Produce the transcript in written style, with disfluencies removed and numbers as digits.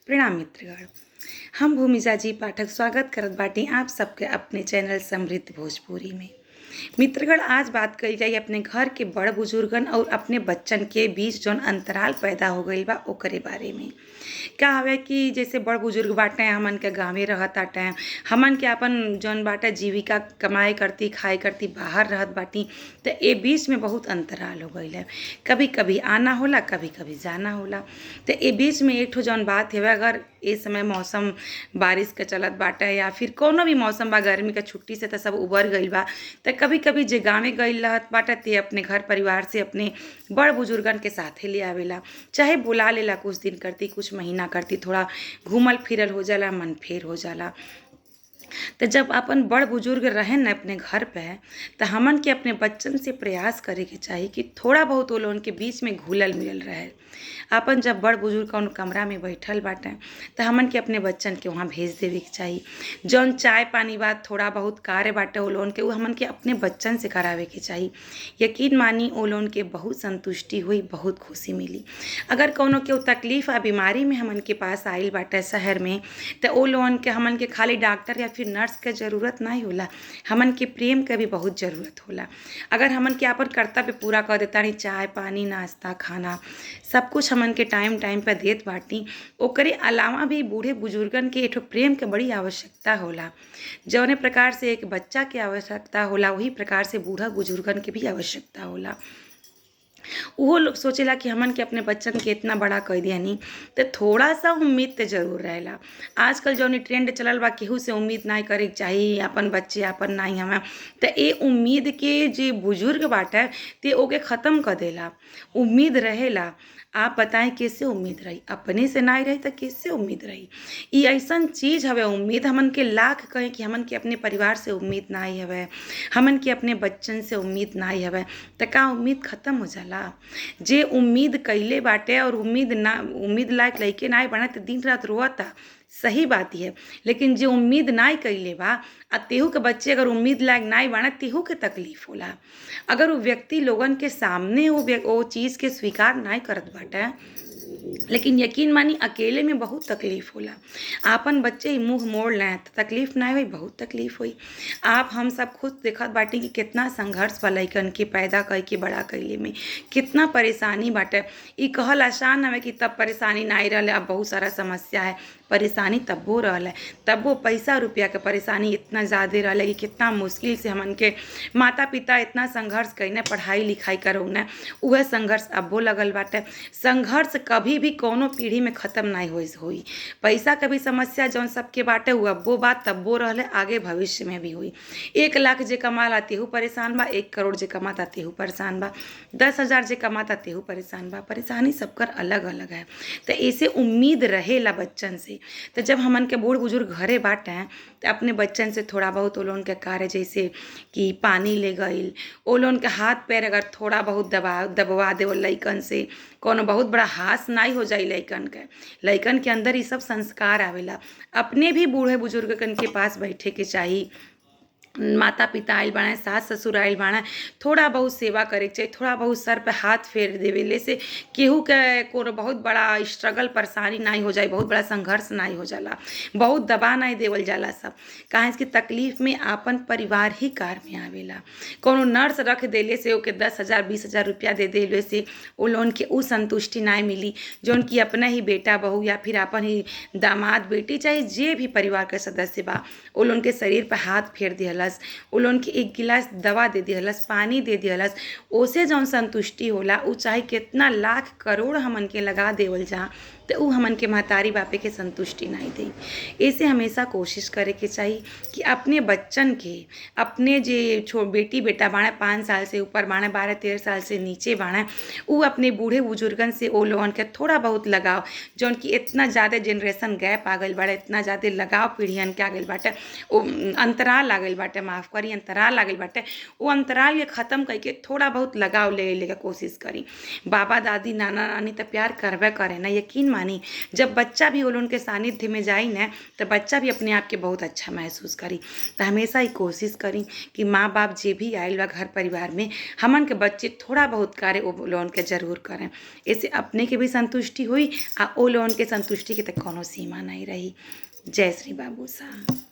प्रणाम मित्रगण। हम भूमिजा जी पाठक स्वागत करत बाटी आप सबके अपने चैनल समृद्ध भोजपुरी में। मित्रगण, आज बात करी जाए अपने घर के बड़ बुजुर्गन और अपने बच्चन के बीच जौन अंतराल पैदा हो गई बा ओकरे बारे में। का हवे कि जैसे बड़ बुजुर्ग बाटे हमन के गाँवे रहताटे, हमन के अपन जौन बाटे जीविका कमाई करती खाई करती बाहर रहत बाटी, तो ए बीच में बहुत अंतराल हो गईल है। कभी कभी आना होला, कभी कभी जाना होला। तो ए बीच में एक ठो जौन बात है, अगर ए समय मौसम बारिश के चलत बाटे या फिर कोनो भी मौसम बा, गर्मी के छुट्टी से तो सब उबर गईल बा, तो कभी कभी जे गाँवे गईल रहत बाटे ते अपने घर परिवार से अपने बड़ बुजुर्गन के साथे ले आवेला, चाहे बुला लेला, कुछ दिन करती कुछ महीना करती, थोड़ा घूमल फिरल हो जाला, मन फेर हो जाला। तो जब अपन बड़ बुजुर्ग रहे न अपने घर पे, तो हमन के अपने बच्चन से प्रयास करे के चाहिए कि थोड़ा बहुत वो लोगन के बीच में घुलल मिलल रहे। अपन जब बड़ बुजुर्ग कौन कमरा में बैठल बाटे, तो हमन के अपने बच्चन के वहाँ भेज देवे के चाहिए। जौन चाय पानी बात थोड़ा बहुत कार्य बाटे वो लोगन के, वो हमन के अपने बच्चन से करावे के चाहिए। यकीन मानी वो लोगन के बहुत संतुष्टि हुई, बहुत खुशी मिली। अगर कोनो के तकलीफ या बीमारी में हमन के पास आइल बाटे शहर में, तो वो लोगन के हमन के खाली डॉक्टर या फिर नर्स के जरूरत नहीं होला, हमन के प्रेम के भी बहुत जरूरत होला। अगर हमन के अपन कर्तव्य पूरा कर देता, चाय पानी नाश्ता खाना सब कुछ हमन के टाइम टाइम पर देत बाटी, ओकरे अलावा भी बूढ़े बुजुर्गन के एक प्रेम के बड़ी आवश्यकता होला। जौने प्रकार से एक बच्चा के आवश्यकता होला, वही प्रकार से बूढ़ा बुजुर्गन के भी आवश्यकता होला। वो लोग सोचेला कि हमन के अपने बच्चन के इतना बड़ा कर दियानी, तो थोड़ा सा उम्मीद तो जरूर रहेला। आजकल जौन ट्रेंड चलल बा, केहू से उम्मीद नहीं करे के चाहिए, अपन बच्चे अपन नहीं हमें, तो ये उम्मीद के जे बुजुर्ग बाटे ते ओके ख़त्म कर देला। उम्मीद रहेला, आप बताएं कैसे उम्मीद रही? अपने से नहीं रही तो कैसे उम्मीद रही? ये ऐसा चीज़ हवे उम्मीद, हमन के लाख कहें कि हमन के अपने परिवार से उम्मीद नहीं हवे, हमन के अपने बच्चन से उम्मीद नहीं हवे, तो का उम्मीद ख़त्म हो जाला? जे उम्मीद कइले बाटे और उम्मीद लायक लइके नहीं बना तो दिन रात रोता, सही बात है। लेकिन जे उम्मीद नहीं कइले बा आ तेहू के बच्चे अगर उम्मीद लायक नहीं बना, तेहू के तकलीफ होला। अगर वो व्यक्ति लोगन के सामने वो चीज़ के स्वीकार नहीं करत बाटे, लेकिन यकीन मानी अकेले में बहुत तकलीफ होला। आपन बच्चे ही मुंह मोड़ लें तो तकलीफ नहीं हुई, बहुत तकलीफ हुई। आप हम सब खुद देखत बाटे कि कितना संघर्ष बा लइकन के पैदा कई के बड़ा कइले में, कितना परेशानी बाटे। ई कहल आसान हवे कि तब परेशानी नहीं रहले, अब बहुत सारा समस्या है। परेशानी तब्बो रहले, तब्बो पैसा रुपया के परेशानी इतना ज़्यादा रहले कि कितना मुश्किल से हमन के माता पिता इतना संघर्ष कइने पढ़ाई लिखाई करौने, उहे संघर्ष अब्बो लगल बाटे। संघर्ष कभी भी कोनो पीढ़ी में ख़त्म नहीं होई। पैसा के भी समस्या जौन सबके बाटे हुआ वो बात तब्बो रहले, आगे भविष्य में भी हुई। 1 लाख जे कमाला तेहू परेशान बा, 1 करोड़ जे कमाता तेहू परेशान बा, 10,000 जे कमाता तेहू परेशान बा। परेशानी सबकर अलग अलग है। तो ऐसे उम्मीद रहेला बच्चन से। तो जब हमन के बूढ़ बुजुर्ग घरे बाटे तो अपने बच्चन से थोड़ा बहुत वो लोगन के कार्य जैसे कि पानी ले गईल, वो लोगन के हाथ पैर अगर थोड़ा बहुत दबवा देव लइकन से, कोनो बहुत बड़ा हास नहीं हो जाई लइकन के अंदर ये सब संस्कार आवेला। अपने भी बूढ़े बुजुर्गन के पास बैठे के चाहिए। माता पिता आइल बाड़े, सास ससुर आइल बाड़े, थोड़ा बहुत सेवा करे के चाहिए, थोड़ा बहुत सर पे हाथ फेर देवेले से केहू के कोनो बहुत बड़ा स्ट्रगल परेशानी नहीं हो जाए, बहुत बड़ा संघर्ष नहीं हो जाला, बहुत दबा नहीं देवल जाला। सब काहे कि तकलीफ में आपन परिवार ही कार में आवेला। कोनो नर्स रख देले से ओके 10,000 20,000 रुपया दे देले से वो लोगन के उ संतुष्टि नहीं मिली जौन कि अपना ही बेटा बहू या फिर अपन ही दामाद बेटी, चाहे जे भी परिवार के सदस्य बा, वो लोगन के शरीर पर हाथ फेर दिहला, वो लोगन के 1 गिलास दवा दे दिहलस, पानी दे दिहलस, ओसे जौन संतुष्टि होला उ चाहे कितना लाख करोड़ हमन के लगा देवल जा, तो उ हमन के महतारी बापे के संतुष्टि नहीं दे। ऐसे हमेशा कोशिश करे के चाहिए कि अपने बच्चन के, अपने जे बेटी बेटा बाणे 5 साल से ऊपर बाणे, 12-13 साल से नीचे बाणे, उ अपने बूढ़े बुजुर्गन से वो लोगन के थोड़ा बहुत लगाव, जौन कि इतना ज़्यादा जनरेशन गैप आ गई बाटे, इतना ज़्यादा लगाव पीढ़ियन के आ गई बाटे, वो अंतराल आ गई बाटे, माफ़ करी अंतराल आ गई बाटे, वो अंतराल के ख़त्म करके थोड़ा बहुत लगाव ले के कोशिश करी। बाबा दादी नाना नानी तो प्यार करबे करे ना, यकीन मानी। जब बच्चा भी वो लोगन के सानिध्य में जाई ना तो बच्चा भी अपने आप के बहुत अच्छा महसूस करी। तो हमेशा ही कोशिश करी कि माँ बाप जे भी आयल बा घर परिवार में हमन के बच्चे थोड़ा बहुत कार्य वो लोगन के जरूर करें। इससे अपने के भी संतुष्टि हुई आ ओ लोगन के संतुष्टि के तक कोनो सीमा नहीं रही। जय श्री बाबू साहब।